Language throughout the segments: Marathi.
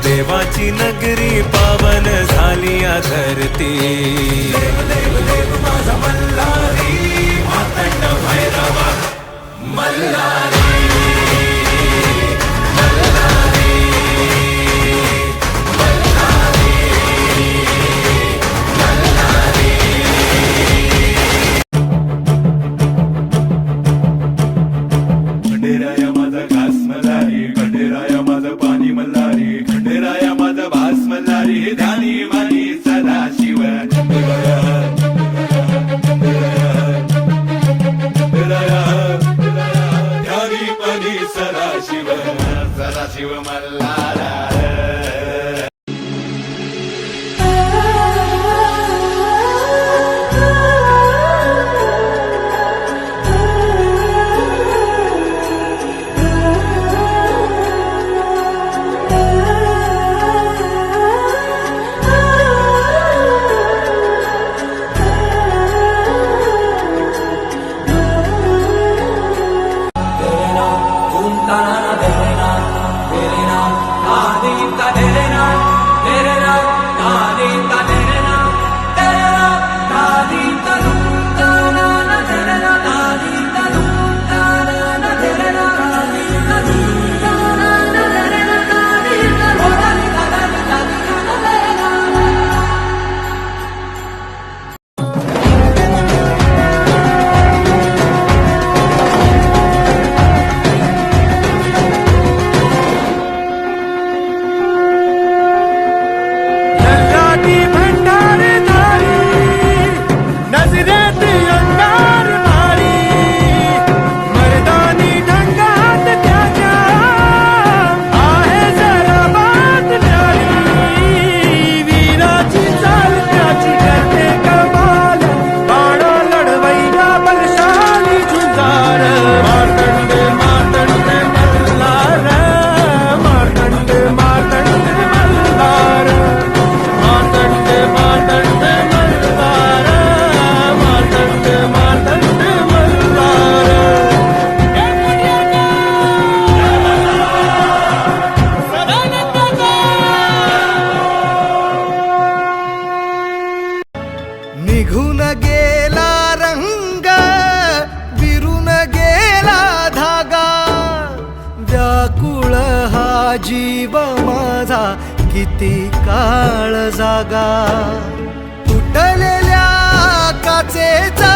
देवाची नगरी पावन झाली या धरती। देव देव देव माझा मल्हारी, मातंड भैरवा मल्हारी। खंडेराया माझा घास मल्हारी, खंडेराया माझं पाणी मल्हारी, खंडेराया माझा भास मल्हारी, ध्यानी मानी सदा शिव। ध्यानी मानी सदा शिव, सदा शिव मल्हारा। निघून गेला रंग, विरून गेला धागा, व्याकुळ हा जीव माझा किती काळ जागा। तुटलेल्या काचेचा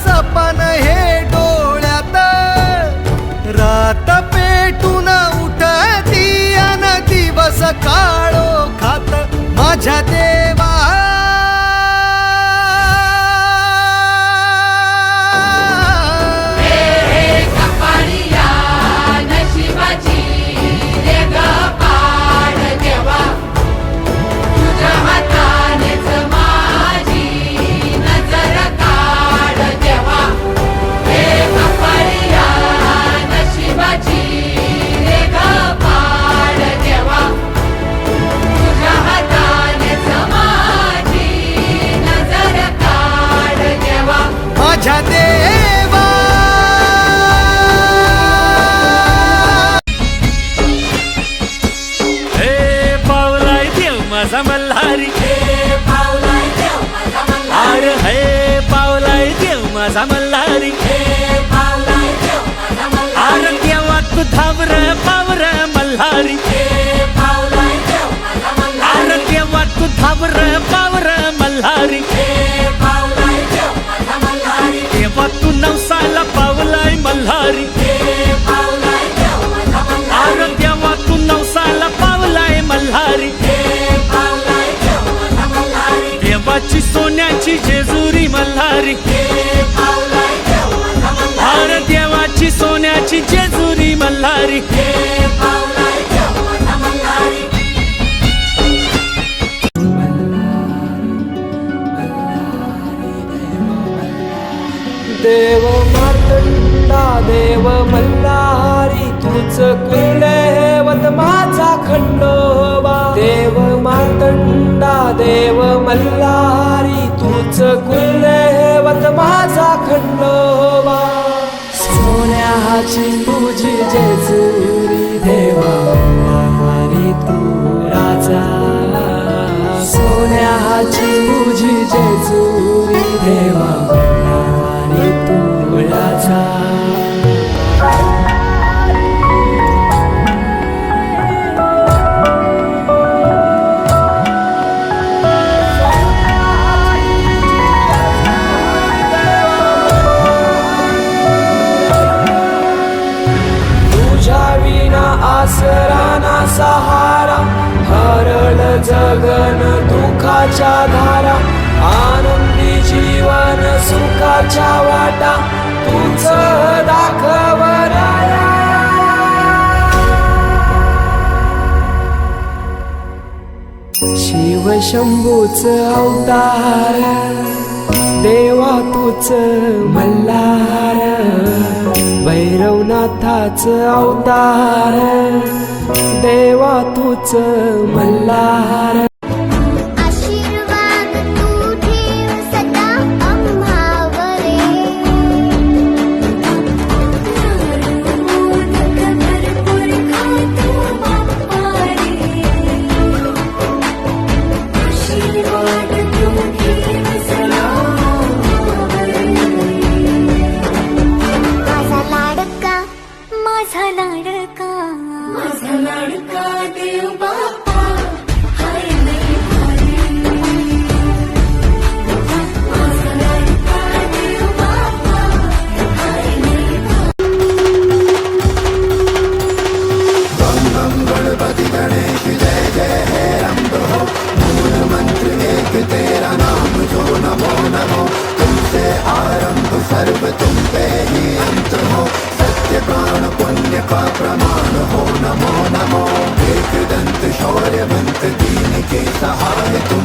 सपन हे डोळ्यात, रात पेटून उठती अन दिवस काळो खात माझ्या देवा। माझ्या देवा हे पावलाय देव माझा मल्हारी, अरे हे पावलाय देव माझा मल्हारी। अरे देवा तू धावर पावर मल्हारी, अरे देवा तू धावर पावर मल्हारी। देवा तू नवसाला पावलाय मल्हारी, अरे देवा तू नवसाला पावलाय मल्हारी। देवाची सोन्याची जेजुरी मल्हारी, अरे देवाची सोन्याची जेजुरी मल्हारी। देव मार्तंडा देव मल्हारी, तूच कुलदैवत माझा खंडोबा। देव मार्तंडा देव मल्हारी, तूच कुलदैवत माझा खंडोबा। सोन्याची तुझी जेजुरी देवा मल्हारी तू जेजुरी देवा मल्हारी तुळाचा. आसरा ना सहारा हरळ जगन दुखाच्या धारा. आनंदी जीवन सुखाच्या वाटा तुझ दाखव राया. शिव शंभूच अवतार देवा तूच मल्हार. भैरवनाथाच अवतार देवा तूच मल्हार. आशीर्वाद तू ठेव सदा आम्हावरे. मोदक भरपूर खातो बाप्पा रे. आशीर्वाद तू ठेव सदा आम्हावरे. माझा लाडका माझा लाडका देव बाप्पा हाय लई भारी. माझा लाडका देव बाप्पा हाय लई भारी. गणपति गणेश जय जय हे रंग हो. मूल मंत्र एक तेरा नाम जो नमो नमो. तुमसे आरंभ सर्व तुम पे ही अंत हो. सत्य प्राण पुण्य का प्रमाण हो नमो नमो. एक दंत शौर्यवंत दीन के सहाय तुम.